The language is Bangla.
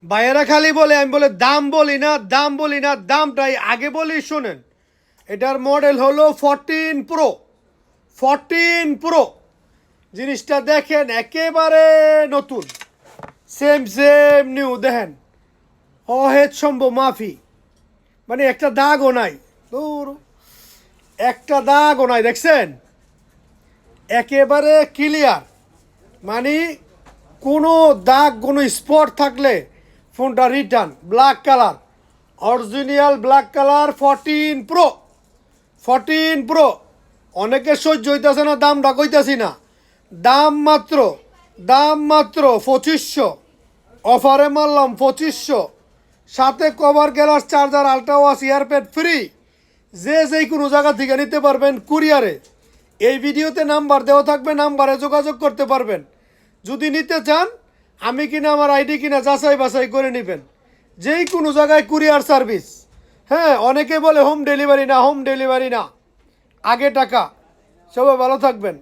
ভাইয়েরা খালি বলে, আমি বলে দাম বলি না, দাম বলি না, দামটাই আগে বলি। শোনেন, এটার মডেল হলো 14 প্রো। 14 প্রো জিনিসটা দেখেন একেবারে নতুন, সেম সেম নিউ। দেখেন অহেদ সম্ভব মাফি, মানে একটা দাগও নাই, দূর একটা দাগও নাই, দেখছেন একেবারে ক্লিয়ার। মানে কোনো দাগ কোনো স্পট থাকলে ফোনটা return. Black colour, original black colour 14 pro. 14 pro অনেকে সহ্য হইতেছে না, দামটা কইতাছি না। দাম মাত্র, দাম মাত্র 2500। অফারে মারলাম 2500, সাথে cover glass, charger, ultra wash, earpad free. যে যেই কোনো জায়গা থেকে নিতে পারবেন কুরিয়ারে। এই ভিডিওতে নাম্বার দেওয়া থাকবে, নাম্বারে যোগাযোগ করতে পারবেন। যদি নিতে চান, আমি কিনা আমার আইডি কিনা যাচাই বাছাই করে নেবেন। যেই কোনো জায়গায় কুরিয়ার সার্ভিস। হ্যাঁ, অনেকে বলে হোম ডেলিভারি না, হোম ডেলিভারি না, আগে টাকা। সবাই ভালো থাকবেন।